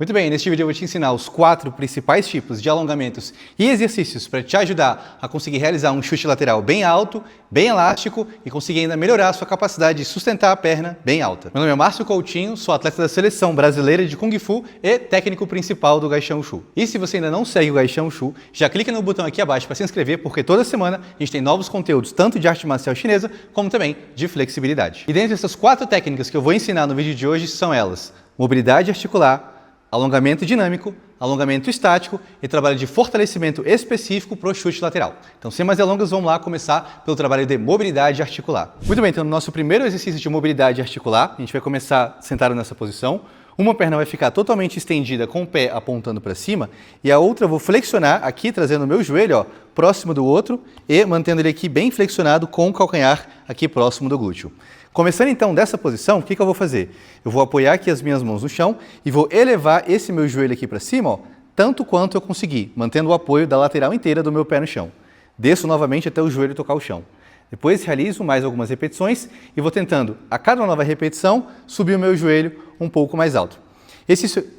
Muito bem, neste vídeo eu vou te ensinar os 4 principais tipos de alongamentos e exercícios para te ajudar a conseguir realizar um chute lateral bem alto, bem elástico e conseguir ainda melhorar a sua capacidade de sustentar a perna bem alta. Meu nome é Márcio Coutinho, sou atleta da Seleção Brasileira de Kung Fu e técnico principal do Gaixão Wushu. E se você ainda não segue o Gaixão Wushu, já clica no botão aqui abaixo para se inscrever, porque toda semana a gente tem novos conteúdos, tanto de arte marcial chinesa, como também de flexibilidade. E dentre essas 4 técnicas que eu vou ensinar no vídeo de hoje são elas: mobilidade articular, alongamento dinâmico, alongamento estático e trabalho de fortalecimento específico para o chute lateral. Então, sem mais delongas, vamos lá começar pelo trabalho de mobilidade articular. Muito bem, então no nosso primeiro exercício de mobilidade articular, a gente vai começar sentado nessa posição. Uma perna vai ficar totalmente estendida com o pé apontando para cima e a outra eu vou flexionar aqui, trazendo o meu joelho próximo do outro e mantendo ele aqui bem flexionado com o calcanhar aqui próximo do glúteo. Começando então dessa posição, o que eu vou fazer? Eu vou apoiar aqui as minhas mãos no chão e vou elevar esse meu joelho aqui para cima, tanto quanto eu conseguir, mantendo o apoio da lateral inteira do meu pé no chão. Desço novamente até o joelho tocar o chão. Depois realizo mais algumas repetições e vou tentando, a cada nova repetição, subir o meu joelho um pouco mais alto.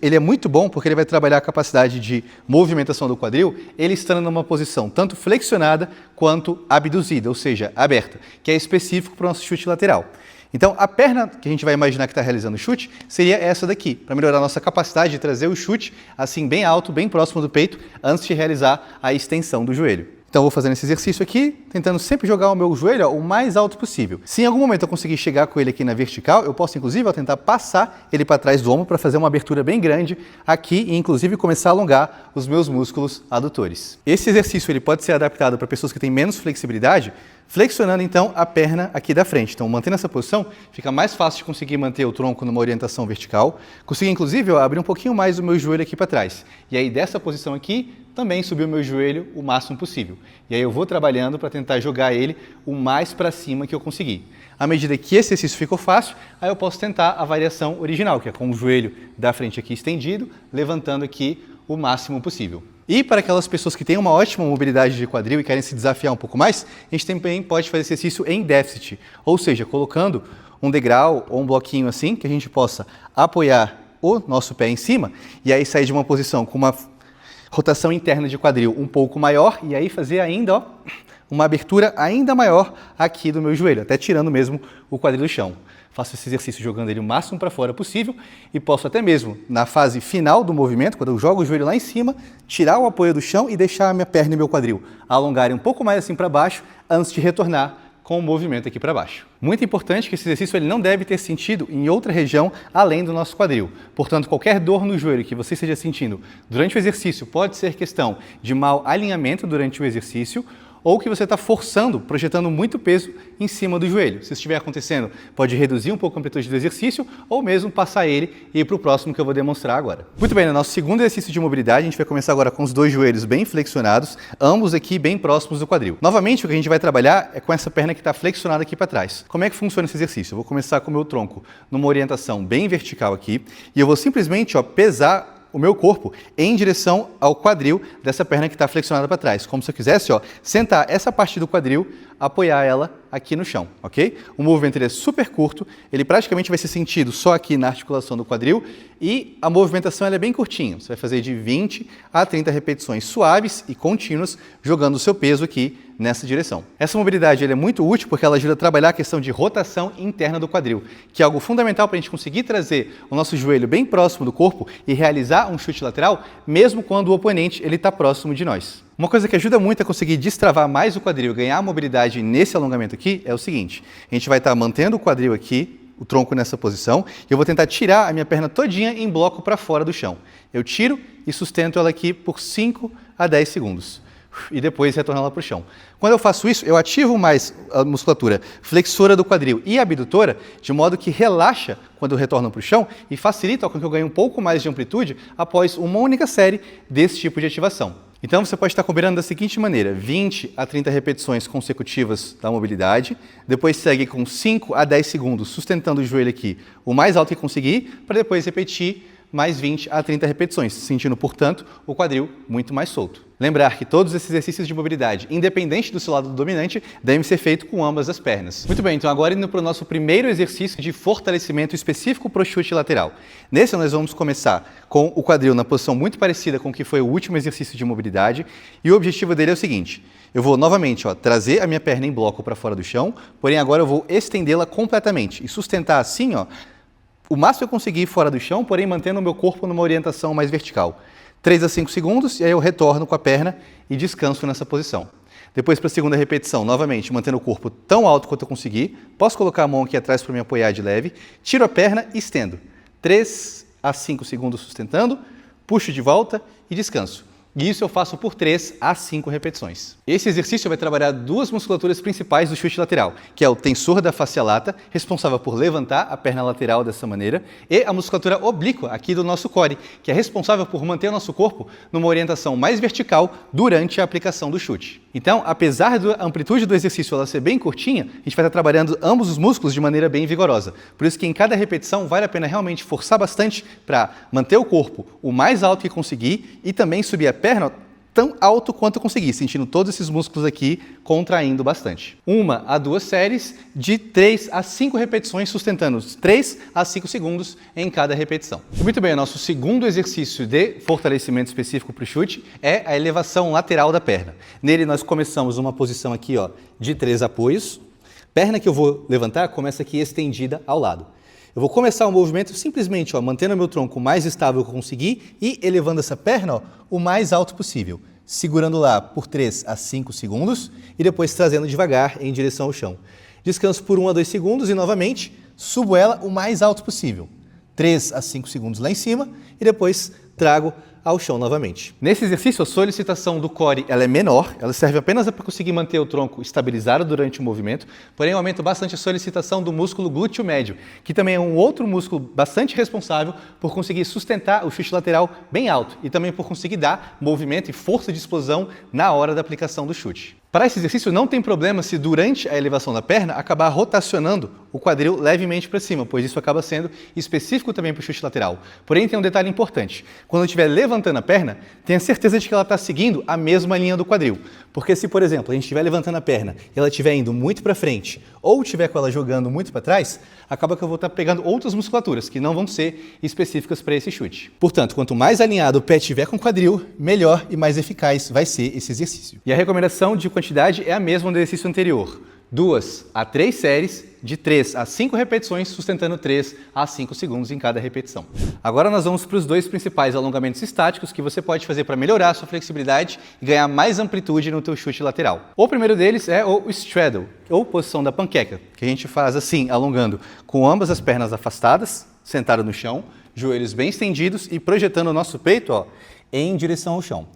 Ele é muito bom porque ele vai trabalhar a capacidade de movimentação do quadril, ele estando numa posição tanto flexionada quanto abduzida, ou seja, aberta, que é específico para o nosso chute lateral. Então, a perna que a gente vai imaginar que está realizando o chute seria essa daqui, para melhorar a nossa capacidade de trazer o chute assim bem alto, bem próximo do peito, antes de realizar a extensão do joelho. Então, eu vou fazendo esse exercício aqui, tentando sempre jogar o meu joelho o mais alto possível. Se em algum momento eu conseguir chegar com ele aqui na vertical, eu posso, inclusive, tentar passar ele para trás do ombro para fazer uma abertura bem grande aqui e, inclusive, começar a alongar os meus músculos adutores. Esse exercício ele pode ser adaptado para pessoas que têm menos flexibilidade, flexionando, então, a perna aqui da frente. Então, mantendo essa posição, fica mais fácil de conseguir manter o tronco numa orientação vertical. Consigo, inclusive, abrir um pouquinho mais o meu joelho aqui para trás. E aí, dessa posição aqui, também subir o meu joelho o máximo possível. E aí eu vou trabalhando para tentar jogar ele o mais para cima que eu conseguir. À medida que esse exercício ficou fácil, aí eu posso tentar a variação original, que é com o joelho da frente aqui estendido, levantando aqui o máximo possível. E para aquelas pessoas que têm uma ótima mobilidade de quadril e querem se desafiar um pouco mais, a gente também pode fazer esse exercício em déficit, ou seja, colocando um degrau ou um bloquinho assim, que a gente possa apoiar o nosso pé em cima e aí sair de uma posição com uma rotação interna de quadril um pouco maior e aí fazer ainda uma abertura ainda maior aqui do meu joelho, até tirando mesmo o quadril do chão. Faço esse exercício jogando ele o máximo para fora possível e posso até mesmo, na fase final do movimento, quando eu jogo o joelho lá em cima, tirar o apoio do chão e deixar a minha perna e meu quadril alongarem um pouco mais assim para baixo antes de retornar com o movimento aqui para baixo. Muito importante que esse exercício ele não deve ter sentido em outra região além do nosso quadril. Portanto, qualquer dor no joelho que você esteja sentindo durante o exercício pode ser questão de mau alinhamento durante o exercício ou que você está forçando, projetando muito peso em cima do joelho. Se isso estiver acontecendo, pode reduzir um pouco a amplitude do exercício ou mesmo passar ele e ir para o próximo que eu vou demonstrar agora. Muito bem, no nosso segundo exercício de mobilidade, a gente vai começar agora com os dois joelhos bem flexionados, ambos aqui bem próximos do quadril. Novamente, o que a gente vai trabalhar é com essa perna que está flexionada aqui para trás. Como é que funciona esse exercício? Eu vou começar com o meu tronco numa orientação bem vertical aqui e eu vou simplesmente pesar o meu corpo em direção ao quadril dessa perna que está flexionada para trás. Como se eu quisesse sentar essa parte do quadril, apoiar ela aqui no chão, ok? O movimento ele é super curto, ele praticamente vai ser sentido só aqui na articulação do quadril e a movimentação ela é bem curtinha. Você vai fazer de 20 a 30 repetições suaves e contínuas, jogando o seu peso aqui nessa direção. Essa mobilidade é muito útil porque ela ajuda a trabalhar a questão de rotação interna do quadril, que é algo fundamental para a gente conseguir trazer o nosso joelho bem próximo do corpo e realizar um chute lateral, mesmo quando o oponente está próximo de nós. Uma coisa que ajuda muito a conseguir destravar mais o quadril, ganhar mobilidade nesse alongamento aqui, é o seguinte: a gente vai estar mantendo o quadril aqui, o tronco nessa posição, e eu vou tentar tirar a minha perna todinha em bloco para fora do chão. Eu tiro e sustento ela aqui por 5 a 10 segundos. E depois retorno ela para o chão. Quando eu faço isso, eu ativo mais a musculatura flexora do quadril e abdutora, de modo que relaxa quando eu retorno para o chão e facilita com que eu ganhe um pouco mais de amplitude após uma única série desse tipo de ativação. Então você pode estar combinando da seguinte maneira: 20 a 30 repetições consecutivas da mobilidade, depois segue com 5 a 10 segundos sustentando o joelho aqui o mais alto que conseguir, para depois repetir mais 20 a 30 repetições, sentindo, portanto, o quadril muito mais solto. Lembrar que todos esses exercícios de mobilidade, independente do seu lado dominante, devem ser feitos com ambas as pernas. Muito bem, então agora indo para o nosso primeiro exercício de fortalecimento específico para o chute lateral. Nesse nós vamos começar com o quadril na posição muito parecida com o que foi o último exercício de mobilidade, e o objetivo dele é o seguinte: eu vou novamente trazer a minha perna em bloco para fora do chão, porém agora eu vou estendê-la completamente e sustentar assim, o máximo que eu conseguir fora do chão, porém mantendo o meu corpo numa orientação mais vertical. 3 a 5 segundos, e aí eu retorno com a perna e descanso nessa posição. Depois, para a segunda repetição, novamente, mantendo o corpo tão alto quanto eu conseguir. Posso colocar a mão aqui atrás para me apoiar de leve. Tiro a perna e estendo. 3 a 5 segundos sustentando, puxo de volta e descanso. E isso eu faço por 3 a 5 repetições. Esse exercício vai trabalhar duas musculaturas principais do chute lateral, que é o tensor da fascia lata, responsável por levantar a perna lateral dessa maneira, e a musculatura oblíqua aqui do nosso core, que é responsável por manter o nosso corpo numa orientação mais vertical durante a aplicação do chute. Então, apesar da amplitude do exercício ela ser bem curtinha, a gente vai estar trabalhando ambos os músculos de maneira bem vigorosa. Por isso que em cada repetição vale a pena realmente forçar bastante para manter o corpo o mais alto que conseguir e também subir a perna tão alto quanto eu conseguir, sentindo todos esses músculos aqui contraindo bastante. 1 a 2 séries de 3 a 5 repetições, sustentando 3 a 5 segundos em cada repetição. Muito bem, o nosso segundo exercício de fortalecimento específico para o chute é a elevação lateral da perna. Nele nós começamos uma posição aqui de 3 apoios. Perna que eu vou levantar começa aqui estendida ao lado. Eu vou começar o movimento simplesmente mantendo o meu tronco o mais estável que eu conseguir e elevando essa perna o mais alto possível, segurando lá por 3 a 5 segundos e depois trazendo devagar em direção ao chão. Descanso por 1 a 2 segundos e novamente subo ela o mais alto possível. 3 a 5 segundos lá em cima e depois trago ao chão novamente. Nesse exercício, a solicitação do core ela é menor, ela serve apenas para conseguir manter o tronco estabilizado durante o movimento, porém aumenta bastante a solicitação do músculo glúteo médio, que também é um outro músculo bastante responsável por conseguir sustentar o chute lateral bem alto e também por conseguir dar movimento e força de explosão na hora da aplicação do chute. Para esse exercício não tem problema se durante a elevação da perna acabar rotacionando o quadril levemente para cima, pois isso acaba sendo específico também para o chute lateral. Porém tem um detalhe importante: quando eu estiver levantando a perna, tenha certeza de que ela está seguindo a mesma linha do quadril. Porque se, por exemplo, a gente estiver levantando a perna e ela estiver indo muito para frente ou estiver com ela jogando muito para trás, acaba que eu vou estar pegando outras musculaturas que não vão ser específicas para esse chute. Portanto, quanto mais alinhado o pé estiver com o quadril, melhor e mais eficaz vai ser esse exercício. E a recomendação de quantidade é a mesma do exercício anterior: 2 a 3 séries de 3 a 5 repetições, sustentando 3 a 5 segundos em cada repetição. Agora nós vamos para os dois principais alongamentos estáticos que você pode fazer para melhorar a sua flexibilidade e ganhar mais amplitude no teu chute lateral. O primeiro deles é o straddle, ou posição da panqueca, que a gente faz assim, alongando com ambas as pernas afastadas, sentado no chão, joelhos bem estendidos e projetando o nosso peito em direção ao chão.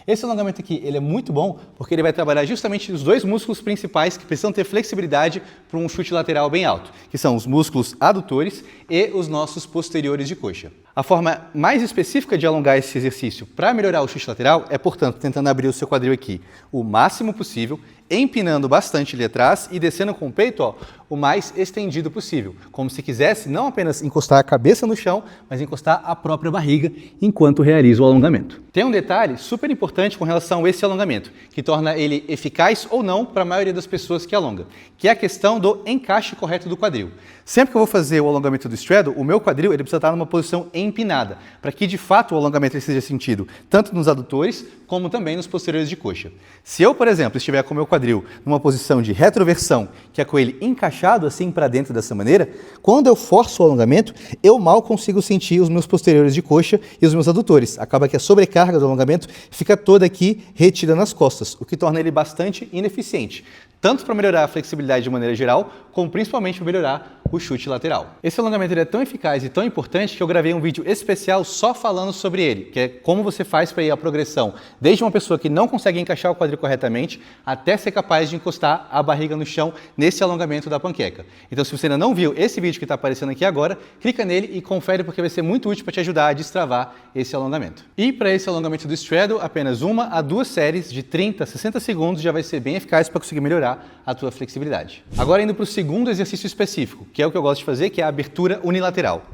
Esse alongamento aqui ele é muito bom porque ele vai trabalhar justamente os dois músculos principais que precisam ter flexibilidade para um chute lateral bem alto, que são os músculos adutores e os nossos posteriores de coxa. A forma mais específica de alongar esse exercício para melhorar o chute lateral é, portanto, tentando abrir o seu quadril aqui o máximo possível, empinando bastante ali atrás e descendo com o peito o mais estendido possível, como se quisesse não apenas encostar a cabeça no chão, mas encostar a própria barriga enquanto realiza o alongamento. Tem um detalhe super importante com relação a esse alongamento, que torna ele eficaz ou não para a maioria das pessoas que alongam, que é a questão do encaixe correto do quadril. Sempre que eu vou fazer o alongamento do straddle, o meu quadril ele precisa estar numa posição empinada, para que de fato o alongamento seja sentido tanto nos adutores como também nos posteriores de coxa. Se eu, por exemplo, estiver com o meu quadril numa posição de retroversão, que é com ele encaixado assim para dentro dessa maneira, quando eu forço o alongamento, eu mal consigo sentir os meus posteriores de coxa e os meus adutores. Acaba que a sobrecarga do alongamento fica toda aqui retida nas costas, o que torna ele bastante ineficiente, tanto para melhorar a flexibilidade de maneira geral, como principalmente para melhorar o chute lateral. Esse alongamento ele é tão eficaz e tão importante que eu gravei um vídeo especial só falando sobre ele, que é como você faz para ir a progressão, desde uma pessoa que não consegue encaixar o quadril corretamente, até ser capaz de encostar a barriga no chão nesse alongamento da panqueca. Então, se você ainda não viu esse vídeo que está aparecendo aqui agora, clica nele e confere porque vai ser muito útil para te ajudar a destravar esse alongamento. E para esse alongamento do straddle, apenas 1 a 2 séries de 30 a 60 segundos já vai ser bem eficaz para conseguir melhorar a tua flexibilidade. Agora indo para o segundo exercício específico, que é o que eu gosto de fazer, que é a abertura unilateral.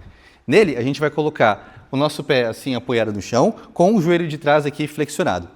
Nele, a gente vai colocar o nosso pé assim apoiado no chão, com o joelho de trás aqui flexionado.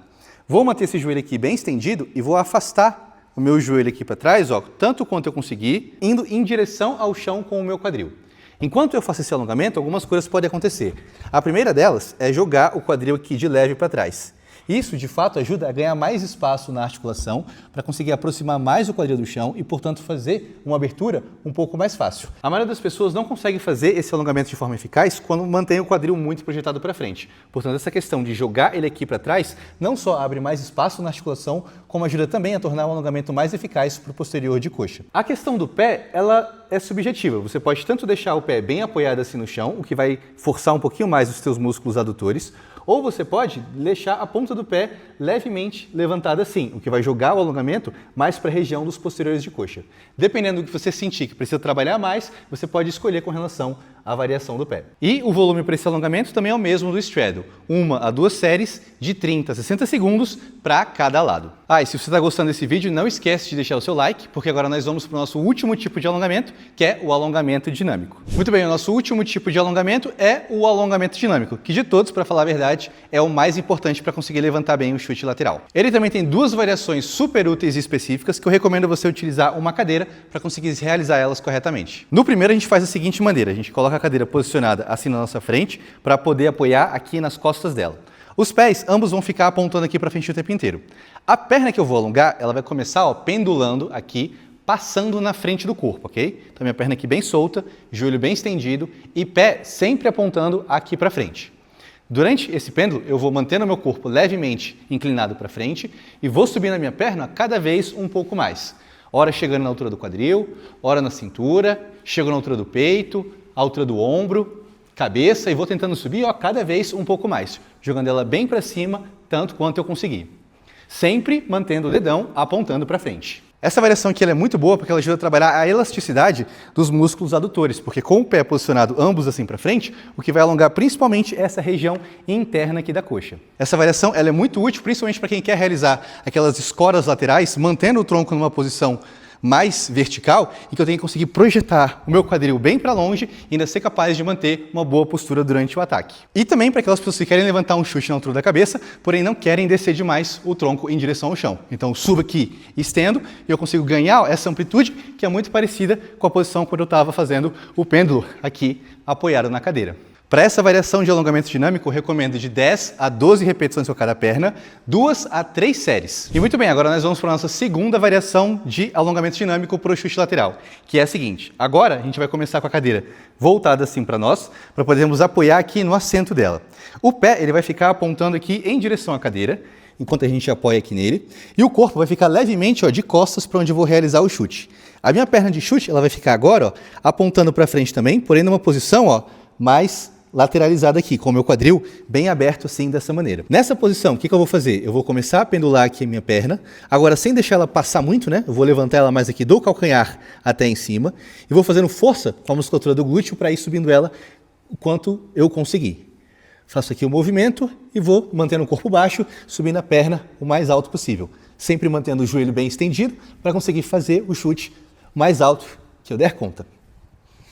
Vou manter esse joelho aqui bem estendido e vou afastar o meu joelho aqui para trás, ó, tanto quanto eu conseguir, indo em direção ao chão com o meu quadril. Enquanto eu faço esse alongamento, algumas coisas podem acontecer. A primeira delas é jogar o quadril aqui de leve para trás. Isso, de fato, ajuda a ganhar mais espaço na articulação para conseguir aproximar mais o quadril do chão e, portanto, fazer uma abertura um pouco mais fácil. A maioria das pessoas não consegue fazer esse alongamento de forma eficaz quando mantém o quadril muito projetado para frente. Portanto, essa questão de jogar ele aqui para trás não só abre mais espaço na articulação, como ajuda também a tornar o alongamento mais eficaz para o posterior de coxa. A questão do pé, ela é subjetiva. Você pode tanto deixar o pé bem apoiado assim no chão, o que vai forçar um pouquinho mais os seus músculos adutores, ou você pode deixar a ponta do pé levemente levantada assim, o que vai jogar o alongamento mais para a região dos posteriores de coxa. Dependendo do que você sentir que precisa trabalhar mais, você pode escolher com relação à variação do pé. E o volume para esse alongamento também é o mesmo do straddle, 1 a 2 séries de 30 a 60 segundos para cada lado. E se você está gostando desse vídeo, não esquece de deixar o seu like, porque agora nós vamos para o nosso último tipo de alongamento, que é o alongamento dinâmico. Muito bem, o nosso último tipo de alongamento é o alongamento dinâmico, que de todos, para falar a verdade, é o mais importante para conseguir levantar bem o chute lateral. Ele também tem duas variações super úteis e específicas que eu recomendo você utilizar uma cadeira para conseguir realizar elas corretamente. No primeiro, a gente faz da seguinte maneira, a gente coloca a cadeira posicionada assim na nossa frente para poder apoiar aqui nas costas dela. Os pés, ambos vão ficar apontando aqui para frente o tempo inteiro. A perna que eu vou alongar, ela vai começar pendulando aqui, passando na frente do corpo, ok? Então minha perna aqui bem solta, joelho bem estendido e pé sempre apontando aqui para frente. Durante esse pêndulo, eu vou mantendo o meu corpo levemente inclinado para frente e vou subindo a minha perna cada vez um pouco mais. Ora chegando na altura do quadril, ora na cintura, chego na altura do peito, altura do ombro, cabeça e vou tentando subir cada vez um pouco mais, jogando ela bem para cima, tanto quanto eu conseguir. Sempre mantendo o dedão apontando para frente. Essa variação aqui ela é muito boa porque ela ajuda a trabalhar a elasticidade dos músculos adutores, porque com o pé posicionado ambos assim para frente, o que vai alongar principalmente essa região interna aqui da coxa. Essa variação ela é muito útil, principalmente para quem quer realizar aquelas escoras laterais, mantendo o tronco numa posição mais vertical e que eu tenho que conseguir projetar o meu quadril bem para longe e ainda ser capaz de manter uma boa postura durante o ataque. E também para aquelas pessoas que querem levantar um chute na altura da cabeça, porém não querem descer demais o tronco em direção ao chão. Então eu subo aqui, estendo e eu consigo ganhar essa amplitude que é muito parecida com a posição quando eu estava fazendo o pêndulo aqui apoiado na cadeira. Para essa variação de alongamento dinâmico, eu recomendo de 10 a 12 repetições por cada perna, 2 a 3 séries. E muito bem, agora nós vamos para a nossa segunda variação de alongamento dinâmico para o chute lateral, que é a seguinte. Agora a gente vai começar com a cadeira voltada assim para nós, para podermos apoiar aqui no assento dela. O pé ele vai ficar apontando aqui em direção à cadeira, enquanto a gente apoia aqui nele, e o corpo vai ficar levemente de costas para onde eu vou realizar o chute. A minha perna de chute ela vai ficar agora apontando para frente também, porém numa posição mais lateralizado aqui, com o meu quadril bem aberto assim, dessa maneira. Nessa posição, o que eu vou fazer? Eu vou começar a pendular aqui a minha perna, agora sem deixar ela passar muito, né? Eu vou levantar ela mais aqui do calcanhar até em cima, e vou fazendo força com a musculatura do glúteo para ir subindo ela o quanto eu conseguir. Faço aqui o movimento e vou mantendo o corpo baixo, subindo a perna o mais alto possível. Sempre mantendo o joelho bem estendido para conseguir fazer o chute mais alto que eu der conta.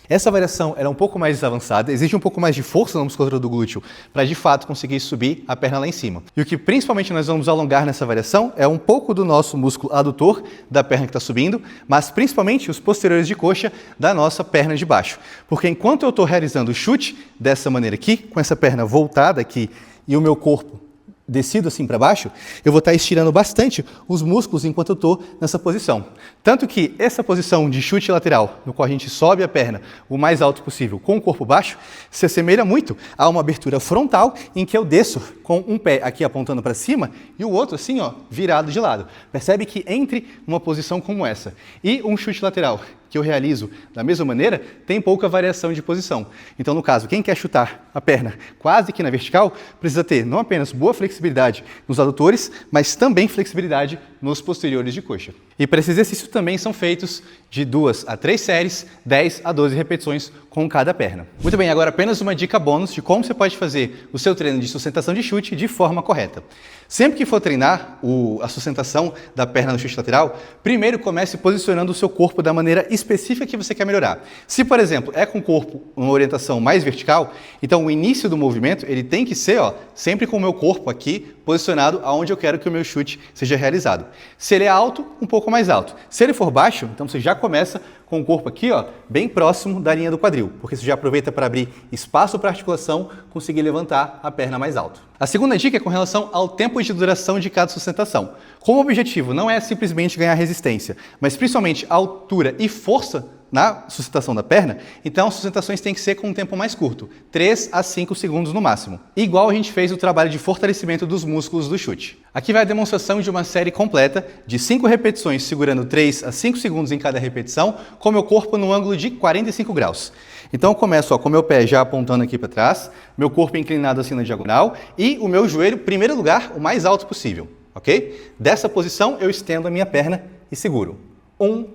Essa variação é um pouco mais avançada, exige um pouco mais de força na musculatura do glúteo para de fato conseguir subir a perna lá em cima. E o que principalmente nós vamos alongar nessa variação é um pouco do nosso músculo adutor da perna que está subindo, mas principalmente os posteriores de coxa da nossa perna de baixo. Porque enquanto eu estou realizando o chute dessa maneira aqui, com essa perna voltada aqui e o meu corpo descido assim para baixo, eu vou estar estirando bastante os músculos enquanto eu estou nessa posição. Tanto que essa posição de chute lateral, no qual a gente sobe a perna o mais alto possível com o corpo baixo, se assemelha muito a uma abertura frontal em que eu desço com um pé aqui apontando para cima e o outro assim, virado de lado. Percebe que entre uma posição como essa e um chute lateral que eu realizo da mesma maneira, tem pouca variação de posição. Então, no caso, quem quer chutar a perna quase que na vertical, precisa ter não apenas boa flexibilidade nos adutores, mas também flexibilidade nos posteriores de coxa. E para esse exercício também são feitos de 2 a 3 séries, 10 a 12 repetições com cada perna. Muito bem, agora apenas uma dica bônus de como você pode fazer o seu treino de sustentação de chute de forma correta. Sempre que for treinar a sustentação da perna no chute lateral, primeiro comece posicionando o seu corpo da maneira específica que você quer melhorar. Se, por exemplo, é com o corpo uma orientação mais vertical, então o início do movimento ele tem que ser sempre com o meu corpo aqui posicionado aonde eu quero que o meu chute seja realizado. Se ele é alto, um pouco mais alto. Se ele for baixo, então você já começa com o corpo aqui, bem próximo da linha do quadril, porque você já aproveita para abrir espaço para a articulação, conseguir levantar a perna mais alto. A segunda dica é com relação ao tempo de duração de cada sustentação. Como o objetivo não é simplesmente ganhar resistência, mas principalmente altura e força na sustentação da perna, então as sustentações têm que ser com um tempo mais curto, 3 a 5 segundos no máximo. Igual a gente fez o trabalho de fortalecimento dos músculos do chute. Aqui vai a demonstração de uma série completa de 5 repetições, segurando 3 a 5 segundos em cada repetição, com meu corpo no ângulo de 45 graus. Então eu começo com meu pé já apontando aqui para trás, meu corpo inclinado assim na diagonal e o meu joelho, em primeiro lugar, o mais alto possível, ok? Dessa posição eu estendo a minha perna e seguro. 1,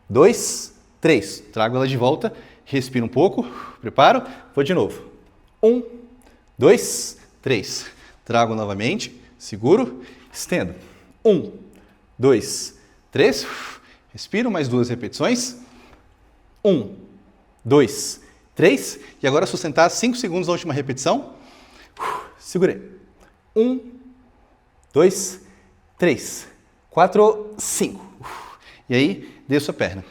2, 3. Trago ela de volta, respiro um pouco, preparo, vou de novo. 1, 2, 3. Trago novamente, seguro, estendo. 1, 2, 3. Respiro, mais 2 repetições. 1, 2, 3. E agora sustentar 5 segundos na última repetição. Segurei. 1, 2, 3, 4, 5. E aí, desço a perna.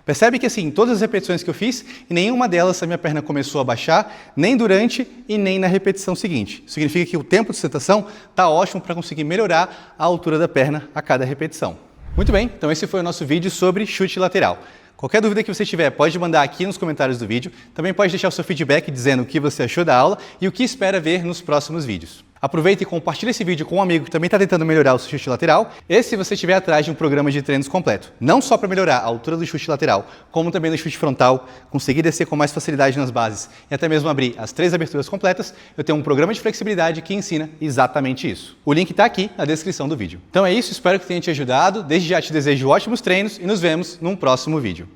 Percebe que assim, todas as repetições que eu fiz, em nenhuma delas a minha perna começou a baixar, nem durante e nem na repetição seguinte. Isso significa que o tempo de sustentação está ótimo para conseguir melhorar a altura da perna a cada repetição. Muito bem, então esse foi o nosso vídeo sobre chute lateral. Qualquer dúvida que você tiver, pode mandar aqui nos comentários do vídeo. Também pode deixar o seu feedback dizendo o que você achou da aula e o que espera ver nos próximos vídeos. Aproveita e compartilha esse vídeo com um amigo que também está tentando melhorar o seu chute lateral e se você estiver atrás de um programa de treinos completo. Não só para melhorar a altura do chute lateral, como também do chute frontal, conseguir descer com mais facilidade nas bases e até mesmo abrir as 3 aberturas completas, eu tenho um programa de flexibilidade que ensina exatamente isso. O link está aqui na descrição do vídeo. Então é isso, espero que tenha te ajudado. Desde já te desejo ótimos treinos e nos vemos num próximo vídeo.